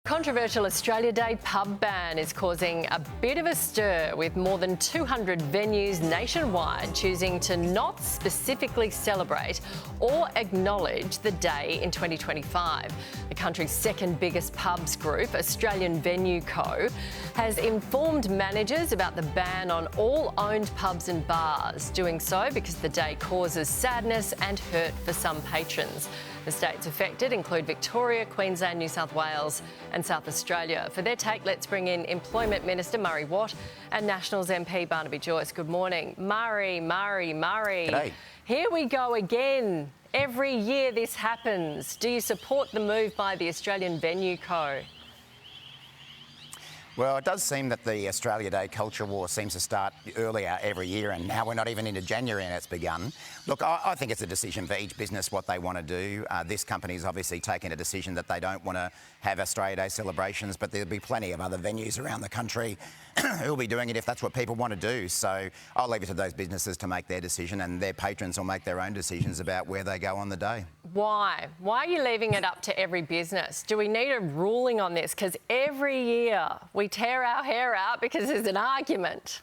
Controversial Australia Day pub ban is causing a bit of a stir, with more than 200 venues nationwide choosing to not specifically celebrate or acknowledge the day in 2025. The country's second biggest pubs group, Australian Venue Co, has informed managers about the ban on all owned pubs and bars, doing so because the day causes sadness and hurt for some patrons. The states affected include Victoria, Queensland, New South Wales and South Australia. For their take, let's bring in Employment Minister Murray Watt and Nationals MP Barnaby Joyce. Good morning. Murray. G'day. Here we go again. Every year this happens. Do you support the move by the Australian Venue Co? Well, it does seem that the Australia Day culture war seems to start earlier every year, and now we're not even into January and it's begun. Look, I think it's a decision for each business what they want to do. This company's obviously taken a decision that they don't want to have Australia Day celebrations, but there'll be plenty of other venues around the country who'll be doing it if that's what people want to do. So I'll leave it to those businesses to make their decision, and their patrons will make their own decisions about where they go on the day. Why? Why are you leaving it up to every business? Do we need a ruling on this? Because every year we tear our hair out because there's an argument.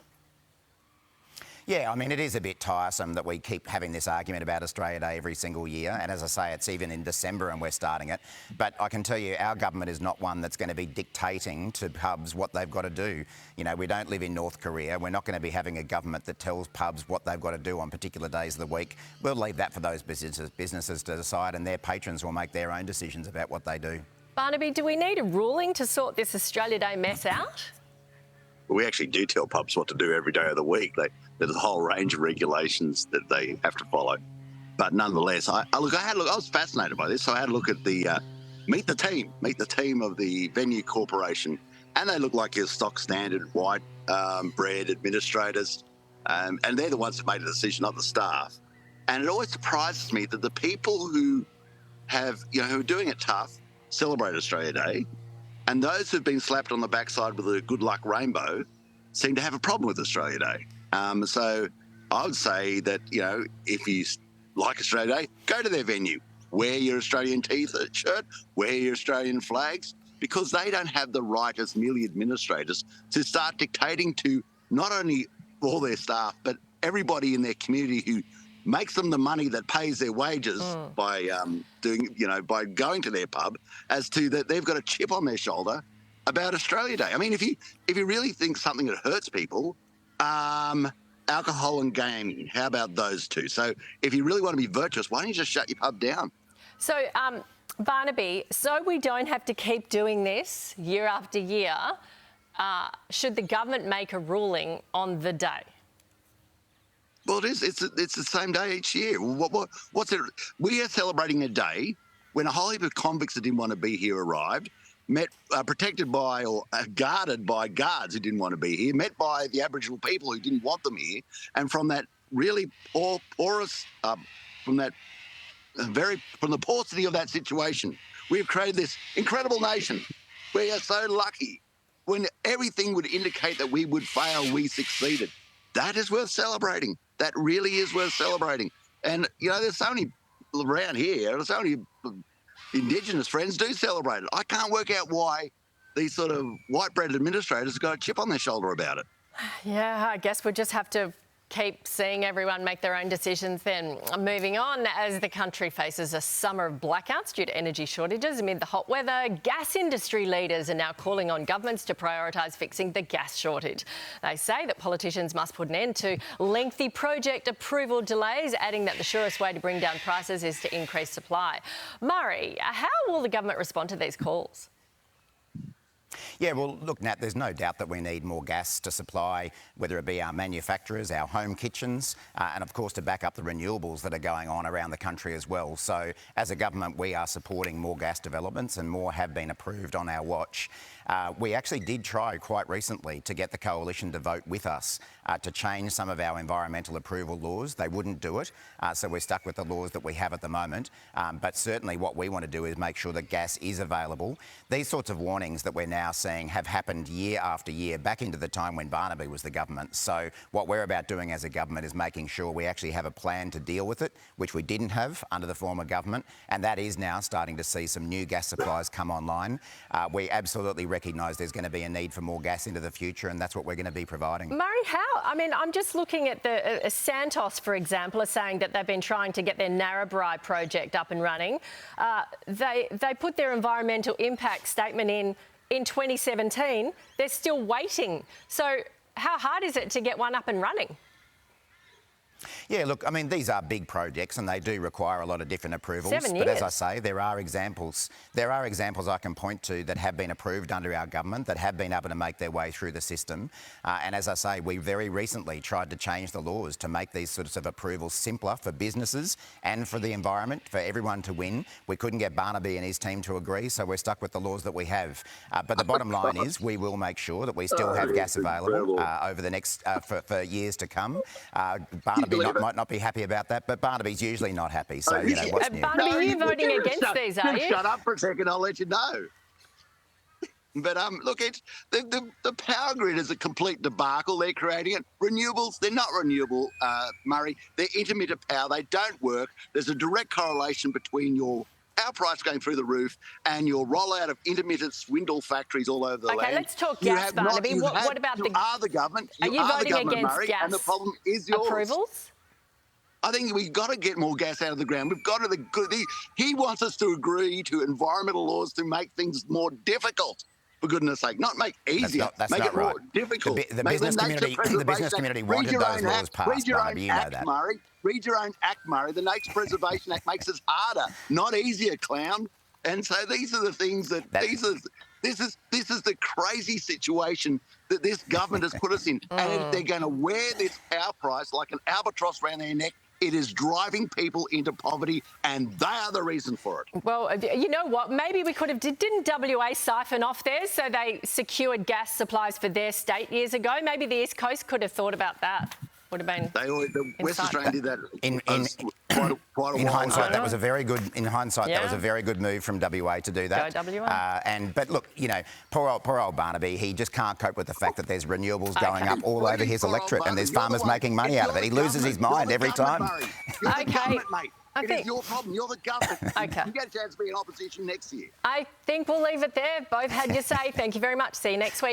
Yeah, I mean, it is a bit tiresome that we keep having this argument about Australia Day every single year. And as I say, it's even in December and we're starting it. But I can tell you, our government is not one that's going to be dictating to pubs what they've got to do. You know, we don't live in North Korea. We're not going to be having a government that tells pubs what they've got to do on particular days of the week. We'll leave that for those businesses to decide, and their patrons will make their own decisions about what they do. Barnaby, do we need a ruling to sort this Australia Day mess out? We actually do tell pubs what to do every day of the week. There's a whole range of regulations that they have to follow. But nonetheless, I was fascinated by this. So I had a look at the meet the team of the Venue Corporation, and they look like your stock standard white bread administrators, and they're the ones that made the decision, not the staff. And it always surprises me that the people who are doing it tough celebrate Australia Day, and those who've been slapped on the backside with a good luck rainbow seem to have a problem with Australia Day. So I would say that, if you like Australia Day, go to their venue, wear your Australian T-shirt, wear your Australian flags, because they don't have the right as merely administrators to start dictating to not only all their staff, but everybody in their community who makes them the money that pays their wages by by going to their pub, as to that they've got a chip on their shoulder about Australia Day. I mean, if you really think something that hurts people, alcohol and gaming, how about those two? So if you really want to be virtuous, why don't you just shut your pub down? So, Barnaby, so we don't have to keep doing this year after year, should the government make a ruling on the day? Well, it is. It's the same day each year. What's it? We are celebrating a day when a whole heap of convicts that didn't want to be here arrived, protected by or guarded by guards who didn't want to be here, met by the Aboriginal people who didn't want them here, and from that really porous, from the paucity of that situation, we've created this incredible nation. We are so lucky. When everything would indicate that we would fail, we succeeded. That is worth celebrating. That really is worth celebrating. And, there's so many around here, so many Indigenous friends do celebrate it. I can't work out why these sort of white bread administrators have got a chip on their shoulder about it. Yeah, I guess we'll just have to keep seeing everyone make their own decisions then. Moving on, as the country faces a summer of blackouts due to energy shortages amid the hot weather, gas industry leaders are now calling on governments to prioritise fixing the gas shortage. They say that politicians must put an end to lengthy project approval delays, adding that the surest way to bring down prices is to increase supply. Murray, how will the government respond to these calls? Yeah, well, look, Nat, there's no doubt that we need more gas to supply, whether it be our manufacturers, our home kitchens, and of course to back up the renewables that are going on around the country as well. So as a government, we are supporting more gas developments, and more have been approved on our watch. We actually did try quite recently to get the coalition to vote with us to change some of our environmental approval laws. They wouldn't do it, so we're stuck with the laws that we have at the moment. But certainly what we want to do is make sure that gas is available. These sorts of warnings that we're now now seeing have happened year after year, back into the time when Barnaby was the government. So what we're about doing as a government is making sure we actually have a plan to deal with it, which we didn't have under the former government, and that is now starting to see some new gas supplies come online. We absolutely recognise there's going to be a need for more gas into the future, and that's what we're going to be providing. Murray, how? I mean, I'm just looking at the Santos, for example, are saying that they've been trying to get their Narrabri project up and running. They put their environmental impact statement in 2017. They're still waiting. So how hard is it to get one up and running? Yeah, look, I mean, these are big projects and they do require a lot of different approvals. 7 years. But as I say, there are examples I can point to that have been approved under our government, that have been able to make their way through the system. And as I say, we very recently tried to change the laws to make these sorts of approvals simpler for businesses and for the environment, for everyone to win. We couldn't get Barnaby and his team to agree, so we're stuck with the laws that we have. But the bottom line is we will make sure that we still have gas available over the next, for years to come. Barnaby might not be happy about that, but Barnaby's usually not happy. So, you know, what's new? Barnaby, you're voting against these, are you? Shut up for a second, I'll let you know. But look, it's the power grid is a complete debacle. They're creating it. Renewables, they're not renewable, Murray. They're intermittent power. They don't work. There's a direct correlation between our price going through the roof and your rollout of intermittent swindle factories all over the land. Okay, let's talk gas, Barnaby. What about you are the government. Are you voting against Murray, gas and the problem is yours. approvals? I think we've got to get more gas out of the ground. We've got to. He wants us to agree to environmental laws to make things more difficult. For goodness' sake, not make easier, make it more difficult. The business community wanted those laws passed, Barnaby, you know that. Murray. Read your own act, Murray. The Nature Preservation Act makes us harder, not easier, clown. And so these are the things this is the crazy situation that this government has put us in. And if they're going to wear this power price like an albatross around their neck, it is driving people into poverty, and they are the reason for it. Well, you know what? Maybe we could have... Didn't WA siphon off theirs so they secured gas supplies for their state years ago? Maybe the East Coast could have thought about that. Would have been... The West Australia did that in quite a while hindsight, ago. that was a very good. In hindsight, that was a very good move from WA to do that. Go WA. But look, you know, poor old Barnaby. He just can't cope with the fact that there's renewables going up all over his electorate, and there's farmers making money out of it. He loses his mind every time. You're the government, mate. It is your problem. You're the government. Okay. You get a chance to be in opposition next year. I think we'll leave it there. Both had your say. Thank you very much. See you next week.